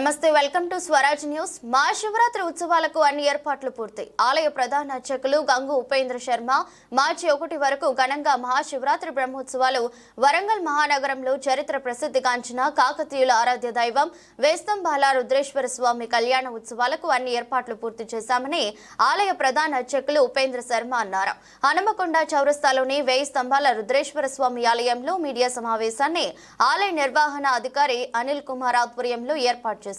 నమస్తే, welcome to Swaraj news. Mahashivratri ఉత్సవాలకు అన్ని ఏర్పాట్లు పూర్తి. ఆలయ ప్రధాన అర్చకులు గంగు ఉపేంద్ర శర్మ మార్చి 1 వరకు ఘనంగా మహాశివరాత్రి బ్రహ్మోత్సవాలు వరంగల్ మహానగరంలో చరిత్ర ప్రసిద్ధిగాంచిన కాకతీయుల ఆరాధ్య దైవం వేస్తంబాల రుద్రేశ్వర స్వామి కళ్యాణ ఉత్సవాలకు అన్ని ఏర్పాట్లు పూర్తి చేశామని ఆలయ ప్రధాన అర్చకులు ఉపేంద్ర శర్మ అన్నారు. హనుమకొండ చౌరస్తాలోని 1000 స్తంభాల రుద్రేశ్వర స్వామి ఆలయంలో మీడియా సమావేశాన్ని ఆలయ నిర్వహణ అధికారి అనిల్ కుమార్ ఆధ్వర్యంలో ఏర్పాటు చేశారు.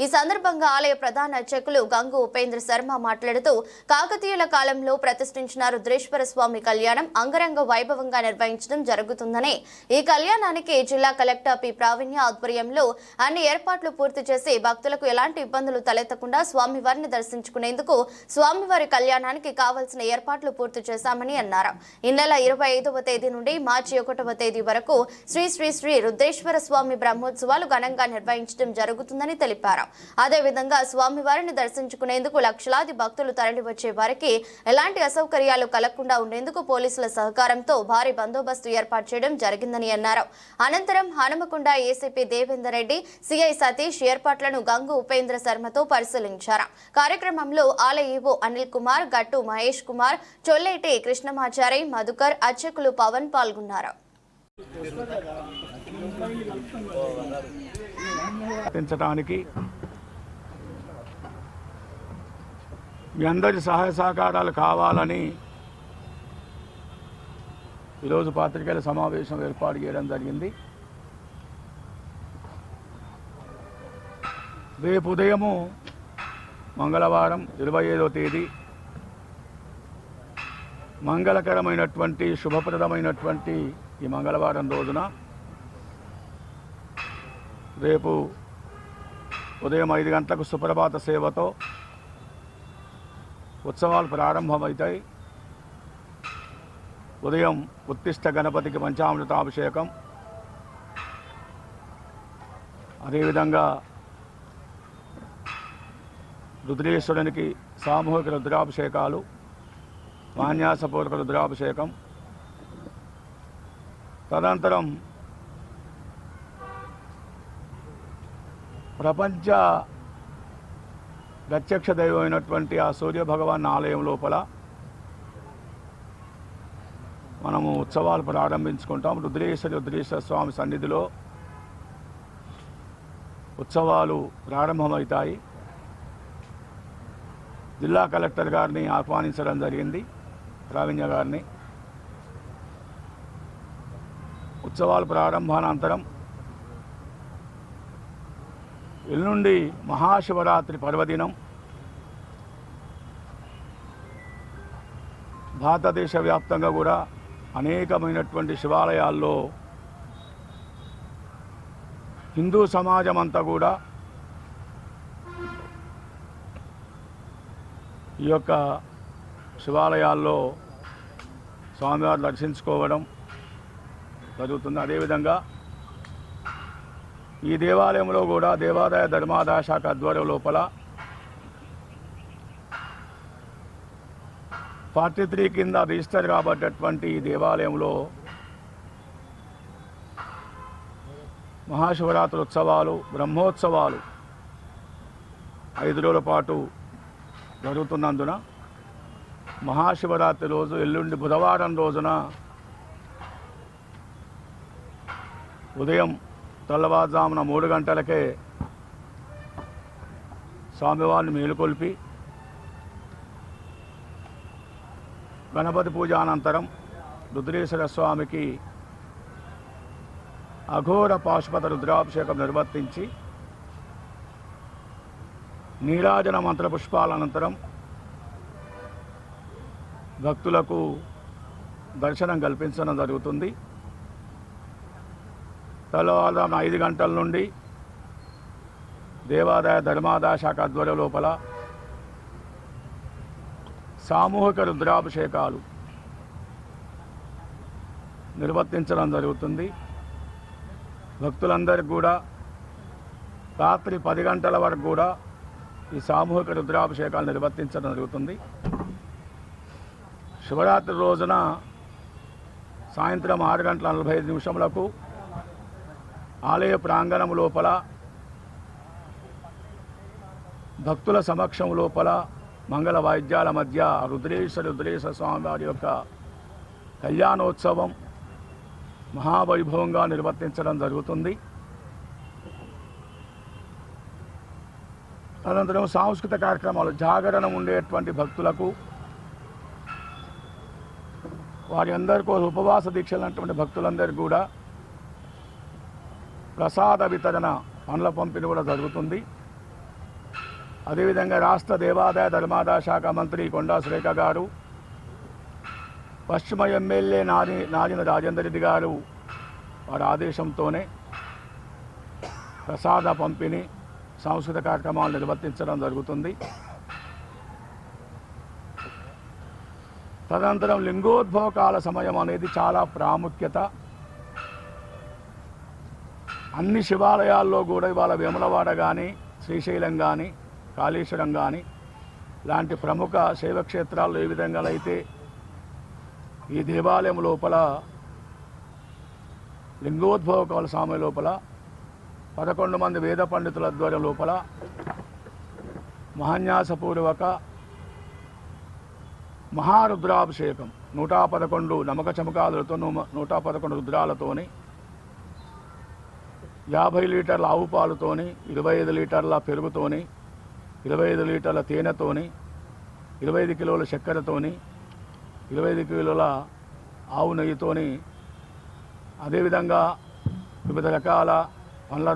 ఈ సందర్భంగా ఆలయ ప్రధాన అర్చకులు గంగు ఉపేంద్ర శర్మ మాట్లాడుతూ కాకతీయుల కాలంలో ప్రతిష్ఠించిన రుద్రేశ్వర స్వామి కళ్యాణం అంగరంగ వైభవంగా నిర్వహించడం జరుగుతుందని, ఈ కళ్యాణానికి జిల్లా కలెక్టర్ పి ప్రావీణ్య ఆధ్వర్యంలో అన్ని ఏర్పాట్లు పూర్తి చేసి భక్తులకు ఎలాంటి ఇబ్బందులు తలెత్తకుండా స్వామివారిని దర్శించుకునేందుకు స్వామివారి కళ్యాణానికి కావాల్సిన ఏర్పాట్లు పూర్తి చేశామని అన్నారు. ఈ నెల 25వ తేదీ నుండి మార్చి 1వ తేదీ వరకు శ్రీ శ్రీ శ్రీ రుద్రేశ్వర స్వామి బ్రహ్మోత్సవాలు ఘనంగా నిర్వహించడం జరుగుతుందని తెలిపారు. అదేవిధంగా స్వామివారిని దర్శించుకునేందుకు లక్షలాది భక్తులు తరలివచ్చే వారికి ఎలాంటి అసౌకర్యాలు కలగకుండా ఉండేందుకు పోలీసుల సహకారంతో భారీ బందోబస్తు ఏర్పాటు చేయడం జరిగిందని అన్నారు. అనంతరం హనుమకొండ ఏసీపీ దేవేందర్ రెడ్డి, సిఐ సతీష్ ఏర్పాట్లను గంగు ఉపేంద్ర శర్మతో పరిశీలించారు. కార్యక్రమంలో ఆలయ ఈవో అనిల్ కుమార్, గట్టు మహేష్ కుమార్, చొల్లేటి కృష్ణమాచారి, మధుకర్, అర్చకులు పవన్ పాల్గొన్నారు. పెంచడానికి మీ అందరి సహాయ సహకారాలు కావాలని ఈరోజు పాత్రికేయుల సమావేశం ఏర్పాటు చేయడం జరిగింది. రేపు ఉదయము మంగళవారం 25వ తేదీ మంగళకరమైనటువంటి శుభప్రదమైనటువంటి ఈ మంగళవారం రోజున రేపు ఉదయం 5 గంటలకు సుప్రభాత సేవతో ఉత్సవాలు ప్రారంభమవుతాయి. ఉదయం ఉత్తిష్ట గణపతికి పంచామృతాభిషేకం, అదేవిధంగా రుద్రేశ్వరునికి సామూహిక రుద్రాభిషేకాలు, మాన్యాసపూర్వక రుద్రాభిషేకం, తదనంతరం ప్రపంచ ప్రత్యక్ష దైవమైనటువంటి ఆ సూర్య భగవాన్ ఆలయం లోపల మనము ఉత్సవాలు ప్రారంభించుకుంటాం. రుద్రేశ్వర స్వామి సన్నిధిలో ఉత్సవాలు ప్రారంభమవుతాయి. జిల్లా కలెక్టర్ గారిని ఆహ్వానించడం జరిగింది, ప్రావీణ్య గారిని. ఉత్సవాల ప్రారంభానంతరం ఎల్లుండి మహాశివరాత్రి పర్వదినం భారతదేశ వ్యాప్తంగా కూడా అనేకమైనటువంటి శివాలయాల్లో హిందూ సమాజం అంతా కూడా ఈ యొక్క శివాలయాల్లో స్వామివారిని దర్శించుకోవడం జరుగుతుంది. అదేవిధంగా ఈ దేవాలయంలో కూడా దేవాదాయ ధర్మాదాయ శాఖ ఆధ్వర్యం లోపల 43 కింద రిజిస్టర్ కాబట్టేటువంటి ఈ దేవాలయంలో మహాశివరాత్రి ఉత్సవాలు, బ్రహ్మోత్సవాలు 5 రోజుల పాటు జరుగుతున్నందున మహాశివరాత్రి రోజు ఎల్లుండి బుధవారం రోజున ఉదయం తెల్లవారుజామున 3 గంటలకే స్వామివారిని మేలుకొల్పి గణపతి పూజ అనంతరం రుద్రేశ్వర స్వామికి అఘోర పాశుపత రుద్రాభిషేకం నిర్వర్తించి నీరాజన మంత్ర పుష్పాల అనంతరం భక్తులకు దర్శనం కల్పించడం జరుగుతుంది. తెల్లవారుజామున 5 గంటల నుండి దేవాదాయ ధర్మాదాయ శాఖ ఆధ్వర్యం లోపల సామూహిక రుద్రాభిషేకాలు నిర్వర్తించడం జరుగుతుంది. భక్తులందరికీ కూడా రాత్రి 10 గంటల వరకు కూడా ఈ సామూహిక రుద్రాభిషేకాలు నిర్వర్తించడం జరుగుతుంది. శివరాత్రి రోజున సాయంత్రం 6:45 ఆలయ ప్రాంగణం లోపల భక్తుల సమక్షం లోపల మంగళ వాయిద్యాల మధ్య రుద్రేశ్వర స్వామి వారి యొక్క కళ్యాణోత్సవం మహావైభవంగా నిర్వర్తించడం జరుగుతుంది. అనంతరం సాంస్కృతిక కార్యక్రమాలు, జాగరణం ఉండేటువంటి భక్తులకు, వారి అందరికీ ఉపవాస దీక్షలు అన్నటువంటి భక్తులందరికీ కూడా ప్రసాద వితరణ, పండ్ల పంపిణీ కూడా జరుగుతుంది. అదేవిధంగా రాష్ట్ర దేవాదాయ ధర్మాదాయ శాఖ మంత్రి కొండా సురేఖ గారు, పశ్చిమ ఎమ్మెల్యే నాజిన రాజేందర్ రెడ్డి గారు వారి ఆదేశంతోనే ప్రసాద పంపిణీ, సాంస్కృతిక కార్యక్రమాలు నిర్వర్తించడం జరుగుతుంది. తదనంతరం లింగోద్భవ కాల సమయం అనేది చాలా ప్రాముఖ్యత. అన్ని శివాలయాల్లో కూడా ఇవాళ వేములవాడ కానీ, శ్రీశైలం కానీ, కాళేశ్వరం కానీ లాంటి ప్రముఖ శైవక్షేత్రాల్లో ఏ విధంగా అయితే ఈ దేవాలయం లోపల లింగోద్భవ కాల సమయం లోపల 11 మంది వేద పండితుల ద్వారా లోపల మహాన్యాసపూర్వక మహారుద్రాభిషేకం 111 నమక చమకాలతో 111 రుద్రాలతోని 50 లీటర్ల ఆవు పాలుతోని, 25 లీటర్ల పెరుగుతోని, 25 లీటర్ల తేనెతోని, 25 కిలోల చక్కెరతోని, 25 కిలోల ఆవు నెయ్యితోని, అదేవిధంగా వివిధ రకాల పండ్ల